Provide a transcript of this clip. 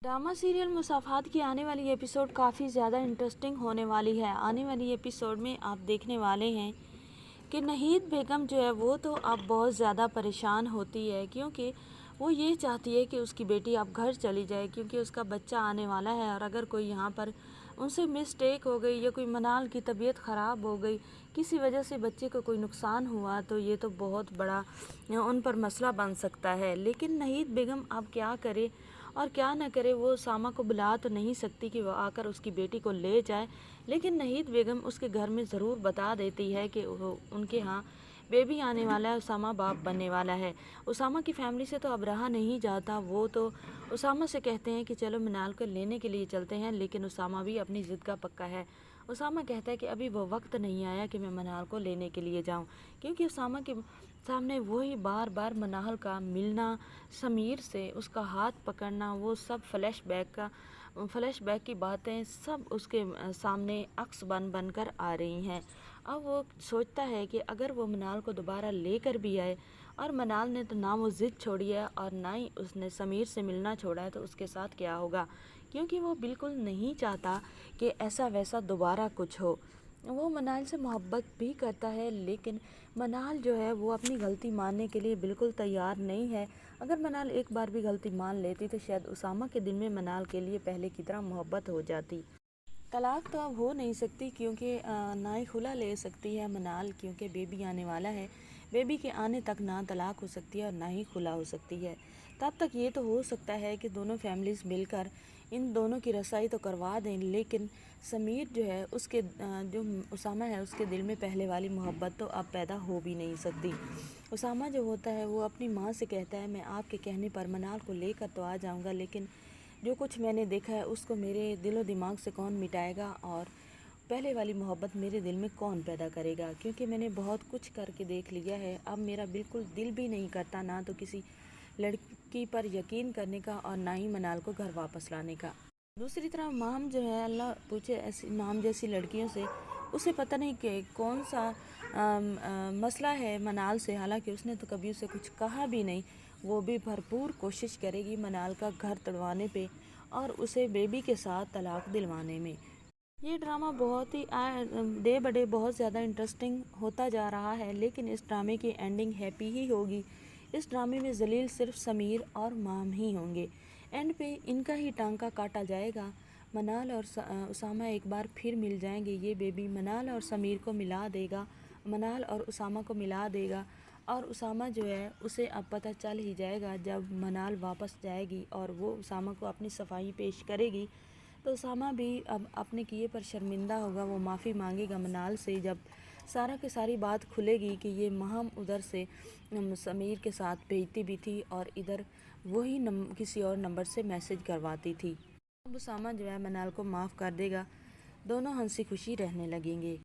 Drama serial मुसाफात की आने वाली एपिसोड काफ़ी ज़्यादा इंटरेस्टिंग होने वाली है। आने वाली एपिसोड में आप देखने वाले हैं कि नहीद बेगम जो है वो तो अब बहुत ज़्यादा परेशान होती है, क्योंकि वो ये चाहती है कि उसकी बेटी अब घर चली जाए, क्योंकि उसका बच्चा आने वाला है। और अगर कोई यहाँ पर उनसे मिस्टेक हो गई या कोई मनाल की तबीयत ख़राब हो गई, किसी वजह से बच्चे को कोई नुकसान हुआ, तो ये तो बहुत बड़ा उन पर मसला बन सकता है। लेकिन नहीद बेगम अब क्या करे और क्या न करे। वो उसामा को बुला तो नहीं सकती कि वो आकर उसकी बेटी को ले जाए, लेकिन नहीद बेगम उसके घर में ज़रूर बता देती है कि उनके यहाँ बेबी आने वाला है, उसामा बाप बनने वाला है। उसामा की फैमिली से तो अब रहा नहीं जाता। वो तो उसामा से कहते हैं कि चलो मनाल को लेने के लिए चलते हैं, लेकिन उसामा भी अपनी ज़िद का पक्का है। उसामा कहता है कि अभी वो वक्त नहीं आया कि मैं मनाल को लेने के लिए जाऊं, क्योंकि उसामा के सामने वही बार बार मनाल का मिलना, समीर से उसका हाथ पकड़ना, वो सब फ्लैशबैक की बातें सब उसके सामने अक्स बन कर आ रही हैं। अब वो सोचता है कि अगर वो मनाल को दोबारा लेकर भी आए, और मनाल ने तो ना वो ज़िद छोड़ी है और ना ही उसने समीर से मिलना छोड़ा है, तो उसके साथ क्या होगा, क्योंकि वो बिल्कुल नहीं चाहता कि ऐसा वैसा दोबारा कुछ हो। वो मनाल से मोहब्बत भी करता है, लेकिन मनाल जो है वो अपनी गलती मानने के लिए बिल्कुल तैयार नहीं है। अगर मनाल एक बार भी गलती मान लेती तो शायद उसामा के दिल में मनाल के लिए पहले की तरह मोहब्बत हो जाती। तलाक तो अब हो नहीं सकती, क्योंकि ना ही खुला ले सकती है मनाल, क्योंकि बेबी आने वाला है। बेबी के आने तक ना तलाक हो सकती है और ना ही खुला हो सकती है। तब तक ये तो हो सकता है कि दोनों फैमिलीज़ मिलकर इन दोनों की रसाई तो करवा दें, लेकिन समीर जो है उसके जो उसामा है उसके दिल में पहले वाली मोहब्बत तो अब पैदा हो भी नहीं सकती। उसामा जो होता है वो अपनी माँ से कहता है, मैं आपके कहने पर मनाल को लेकर तो आ जाऊँगा, लेकिन जो कुछ मैंने देखा है उसको मेरे दिलो दिमाग से कौन मिटाएगा, और पहले वाली मोहब्बत मेरे दिल में कौन पैदा करेगा, क्योंकि मैंने बहुत कुछ करके देख लिया है। अब मेरा बिल्कुल दिल भी नहीं करता ना तो किसी लड़की पर यकीन करने का और ना ही मनाल को घर वापस लाने का। दूसरी तरफ माम जो है, अल्लाह पूछे ऐसी माम जैसी लड़कियों से, उसे पता नहीं कि कौन सा मसला है मनाल से, हालांकि उसने तो कभी उसे कुछ कहा भी नहीं। वो भी भरपूर कोशिश करेगी मनाल का घर तोड़वाने पे और उसे बेबी के साथ तलाक दिलवाने में। ये ड्रामा बहुत ही डे बाय डे बहुत ज़्यादा इंटरेस्टिंग होता जा रहा है, लेकिन इस ड्रामे की एंडिंग हैप्पी ही होगी। इस ड्रामे में जलील सिर्फ समीर और माम ही होंगे। एंड पे इनका ही टांका काटा जाएगा। मनाल और उसामा एक बार फिर मिल जाएंगे। ये बेबी मनाल और समीर को मिला देगा, मनाल और उसामा को मिला देगा। और उसामा जो है उसे अब पता चल ही जाएगा जब मनाल वापस जाएगी और वो उसामा को अपनी सफाई पेश करेगी, तो उसामा भी अब अपने किए पर शर्मिंदा होगा। वो माफ़ी मांगेगा मनाल से जब सारा की सारी बात खुलेगी कि ये महम उधर से समीर के साथ भेजती भी थी और इधर वही किसी और नंबर से मैसेज करवाती थी। अब उसामा जो है मनाल को माफ़ कर देगा, दोनों हंसी खुशी रहने लगेंगे।